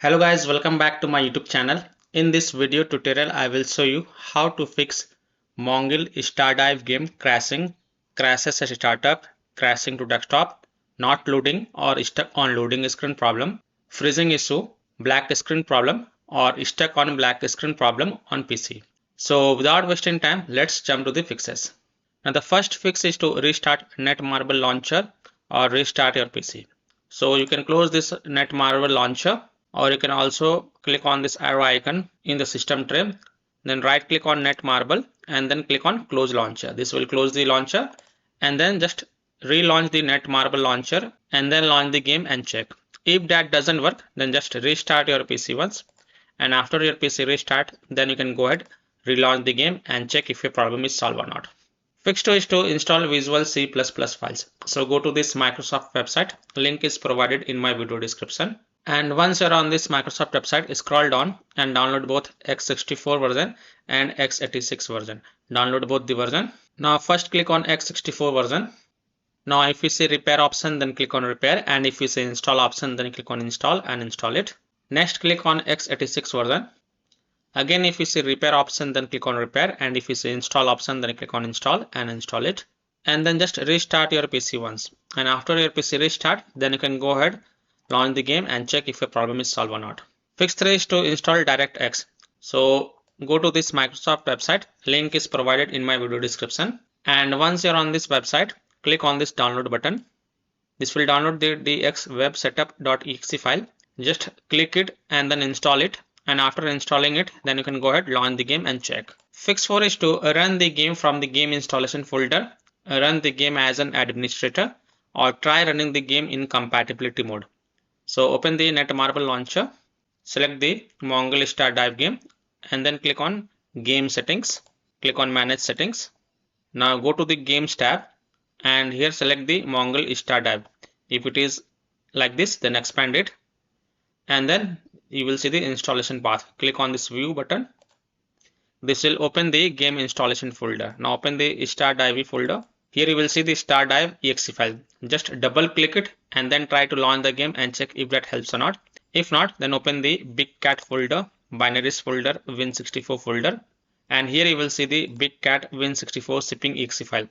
Hello guys, welcome back to my YouTube channel. In this video tutorial, I will show you how to fix MONGIL Stardive game crashes at startup, crashing to desktop, not loading or stuck on loading screen problem, freezing issue, black screen problem or stuck on black screen problem on PC. So without wasting time, let's jump to the fixes. Now the first fix is to restart Netmarble launcher or restart your PC. So you can close this Netmarble launcher, or you can also click on this arrow icon in the system tray, then right click on Netmarble and then click on close launcher. This will close the launcher and then just relaunch the Netmarble launcher and then launch the game and check. If that doesn't work, then just restart your PC once, and after your PC restart, then you can go ahead, relaunch the game and check if your problem is solved or not. Fix 2 is to install Visual C++ files. So go to this Microsoft website. Link is provided in my video description. And once you're on this Microsoft website, scroll down and download both x64 version and x86 version. Download both the version. Now first click on x64 version. Now if you see repair option, then click on repair, and if you see install option, then click on install and install it. Next click on x86 version. Again, if you see repair option, then click on repair, and if you see install option, then click on install and install it. And then just restart your PC once, and after your PC restart, then you can go ahead, launch the game and check if your problem is solved or not. Fix 3 is to install DirectX. So go to this Microsoft website. Link is provided in my video description. And once you're on this website, click on this download button. This will download the dxwebsetup.exe file. Just click it and then install it. And after installing it, then you can go ahead, launch the game and check. Fix 4 is to run the game from the game installation folder, run the game as an administrator, or try running the game in compatibility mode. So open the Netmarble launcher, select the MONGIL Stardive game, and then click on game settings, click on manage settings. Now go to the games tab and here select the MONGIL Stardive. If it is like this, then expand it, and then you will see the installation path. Click on this view button. This will open the game installation folder. Now open the Stardive folder. Here you will see the Stardive exe file. Just double click it and then try to launch the game and check if that helps or not. If not, then open the big cat folder, binaries folder, win64 folder, and here you will see the big cat win64 shipping exe file.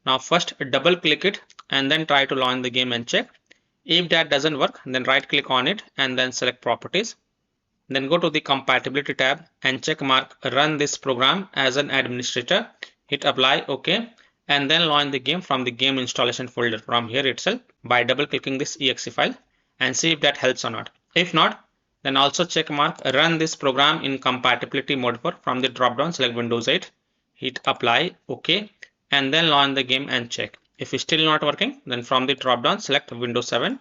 Now first double click it and then try to launch the game and check. If that doesn't work, then right click on it and then select properties. Then go to the compatibility tab and check mark run this program as an administrator. Hit apply, OK, and then launch the game from the game installation folder from here itself by double clicking this exe file and see if that helps or not. If not, then also check mark run this program in compatibility mode from the drop down, select Windows 8, hit apply, OK, and then launch the game and check. If it's still not working, then from the drop down select Windows 7,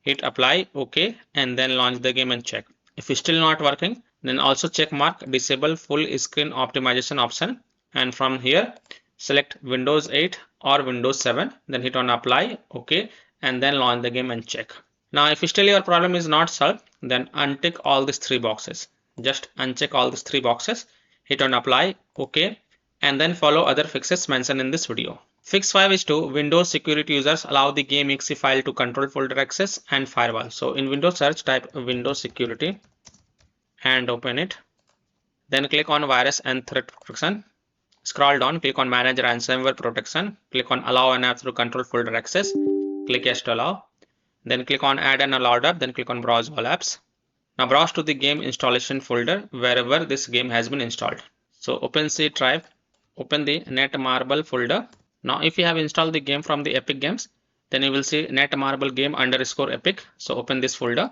hit apply, OK, and then launch the game and check. If it's still not working, then also check mark disable full screen optimization option, and from here select Windows 8 or Windows 7, then hit on apply, OK, and then launch the game and check. Now if still your problem is not solved, then untick all these three boxes. Just uncheck all these three boxes, hit on apply, OK, and then follow other fixes mentioned in this video. Fix 5 is to Windows security users allow the game exe file to control folder access and firewall. So in Windows search, type Windows security and open it. Then click on virus and threat protection. Scroll down, click on manage ransomware protection. Click on allow an app through control folder access. Click yes to allow. Then click on add an allowed app. Then click on browse all apps. Now browse to the game installation folder wherever this game has been installed. So open C drive, open the Netmarble folder. Now if you have installed the game from the Epic Games, then you will see Netmarble game _ Epic. So open this folder.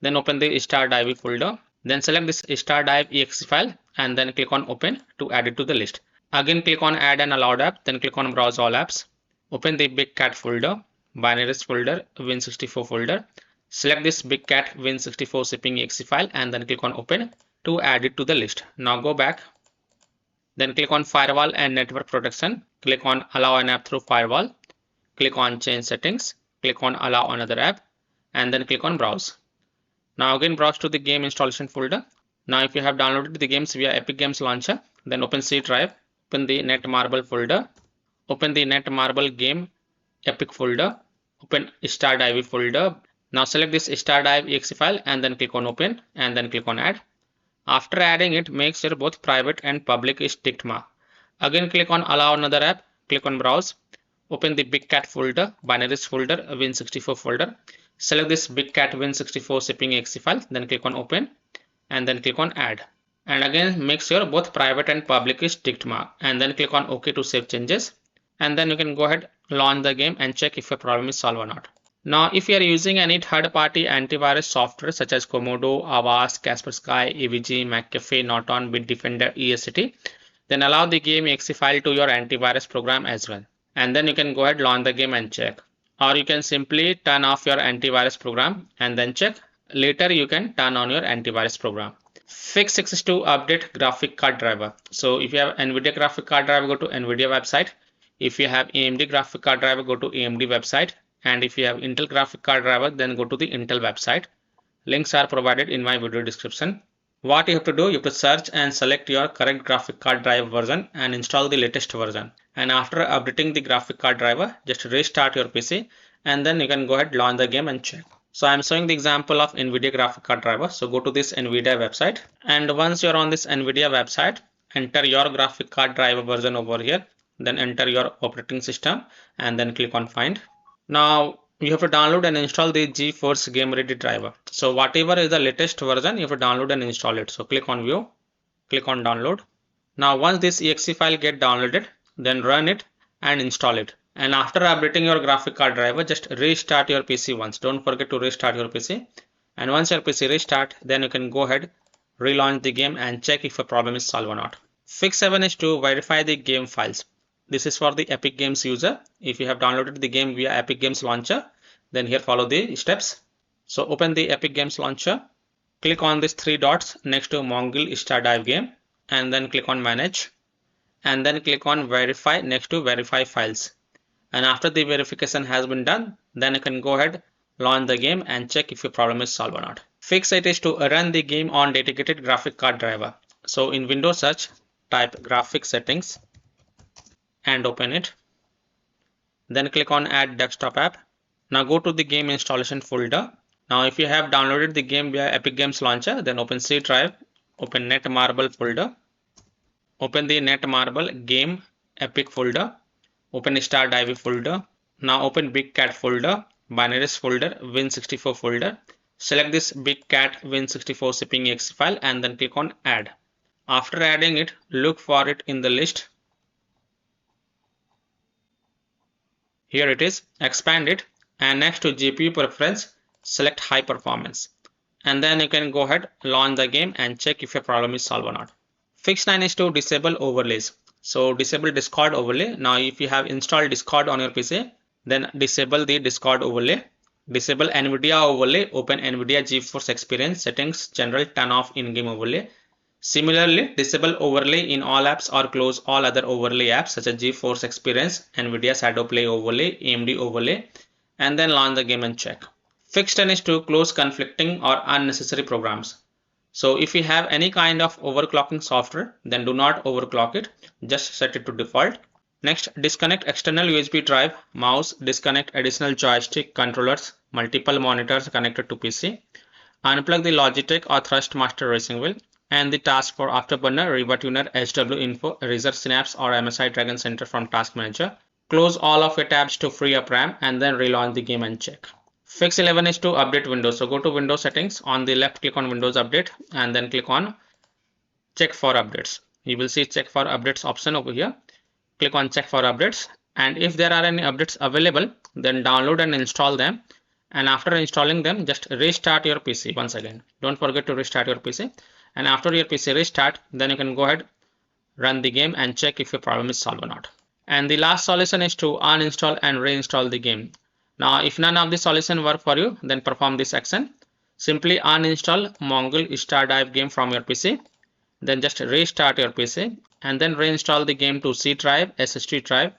Then open the Stardive folder. Then select this Stardive exe file and then click on open to add it to the list. Again click on add an allowed app, then click on browse all apps. Open the big cat folder, binaries folder, win64 folder. Select this big cat win64 shipping exe file and then click on open to add it to the list. Now go back. Then click on firewall and network protection. Click on allow an app through firewall. Click on change settings. Click on allow another app and then click on browse. Now again browse to the game installation folder. Now if you have downloaded the games via Epic Games launcher, then open C drive, open the Netmarble folder, open the Netmarble game Epic folder, open Stardive folder. Now select this stardive exe file and then click on open and then click on add. After adding it, make sure both private and public is ticked mark. Again click on allow another app, click on browse, open the big cat folder, binaries folder, win64 folder. Select this big cat win64 shipping exe file, then click on open and then click on add. And again make sure both private and public is ticked mark and then click on OK to save changes. And then you can go ahead, launch the game and check if your problem is solved or not. Now, if you are using any third-party antivirus software such as Komodo, Avast, Kaspersky, AVG, McAfee, Norton, Bitdefender, ESCT, then allow the game exe file to your antivirus program as well. And then you can go ahead, launch the game and check. Or you can simply turn off your antivirus program and then check. Later you can turn on your antivirus program. Fix 6 is to update graphic card driver. So if you have NVIDIA graphic card driver, go to NVIDIA website. If you have AMD graphic card driver, go to AMD website. And if you have Intel graphic card driver, then go to the Intel website. Links are provided in my video description. What you have to do, you have to search and select your correct graphic card driver version and install the latest version. And after updating the graphic card driver, just restart your PC and then you can go ahead, launch the game and check. So I'm showing the example of NVIDIA graphic card driver. So go to this NVIDIA website, and once you're on this NVIDIA website, enter your graphic card driver version over here, then enter your operating system and then click on find. Now you have to download and install the GeForce Game Ready driver. So whatever is the latest version, you have to download and install it. So click on view, click on download. Now once this exe file get downloaded, then run it and install it. And after updating your graphic card driver, just restart your PC once. Don't forget to restart your PC. And once your PC restart, then you can go ahead, relaunch the game and check if a problem is solved or not. Fix 7 is to verify the game files. This is for the Epic Games user. If you have downloaded the game via Epic Games Launcher, then here follow the steps. So open the Epic Games Launcher, click on these 3 dots next to MONGIL stardive game and then click on manage and then click on verify next to verify files. And after the verification has been done, then you can go ahead, launch the game and check if your problem is solved or not. Fix it is to run the game on dedicated graphic card driver. So in Windows search, type graphics settings and open it. Then click on add desktop app. Now go to the game installation folder. Now if you have downloaded the game via Epic Games Launcher, then open C drive, open Netmarble folder, open the Netmarble game Epic folder, open stardive folder. Now open big cat folder, binaries folder, win64 folder. Select this big cat win64 shipping exe file and then click on add. After adding it, look for it in the list. Here it is, expand it and next to GPU preference, select high performance. And then you can go ahead, launch the game and check if your problem is solved or not. Fix 9 is to disable overlays. So disable Discord overlay. Now if you have installed Discord on your PC, then disable the Discord overlay. Disable NVIDIA overlay, open NVIDIA GeForce Experience settings, general, turn off in-game overlay. Similarly, disable overlay in all apps or close all other overlay apps such as GeForce Experience, NVIDIA Shadow Play overlay, AMD overlay, and then launch the game and check. Fix 10 is to close conflicting or unnecessary programs. So if you have any kind of overclocking software, then do not overclock it, just set it to default. Next, disconnect external USB drive, mouse, disconnect additional joystick, controllers, multiple monitors connected to PC. Unplug the Logitech or Thrustmaster racing wheel and the task for Afterburner, RivaTuner, HW Info, Razor Synapse or MSI Dragon Center from Task Manager. Close all of your tabs to free up RAM and then relaunch the game and check. Fix 11 is to update Windows. So go to Windows settings, on the left click on Windows Update and then click on check for updates. You will see check for updates option over here. Click on check for updates and if there are any updates available, then download and install them. And after installing them, just restart your PC once again. Don't forget to restart your PC. And after your PC restart, then you can go ahead, run the game and check if your problem is solved or not. And the last solution is to uninstall and reinstall the game. Now, if none of the solution work for you, then perform this action. Simply uninstall MONGIL stardive game from your PC. Then just restart your PC and then reinstall the game to C drive, SSD drive.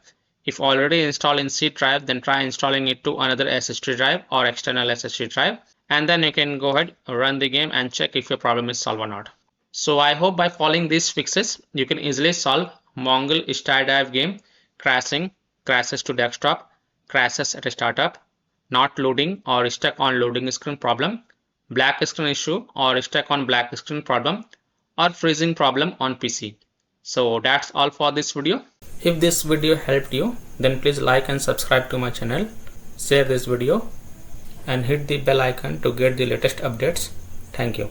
If already installed in C drive, then try installing it to another SSD drive or external SSD drive. And then you can go ahead, run the game and check if your problem is solved or not. So I hope by following these fixes, you can easily solve MONGIL stardive game crashing, crashes to desktop, crashes at startup, not loading or stuck on loading screen problem, black screen issue or stuck on black screen problem, or freezing problem on PC. So that's all for this video. If this video helped you, then please like and subscribe to my channel, share this video and hit the bell icon to get the latest updates. Thank you.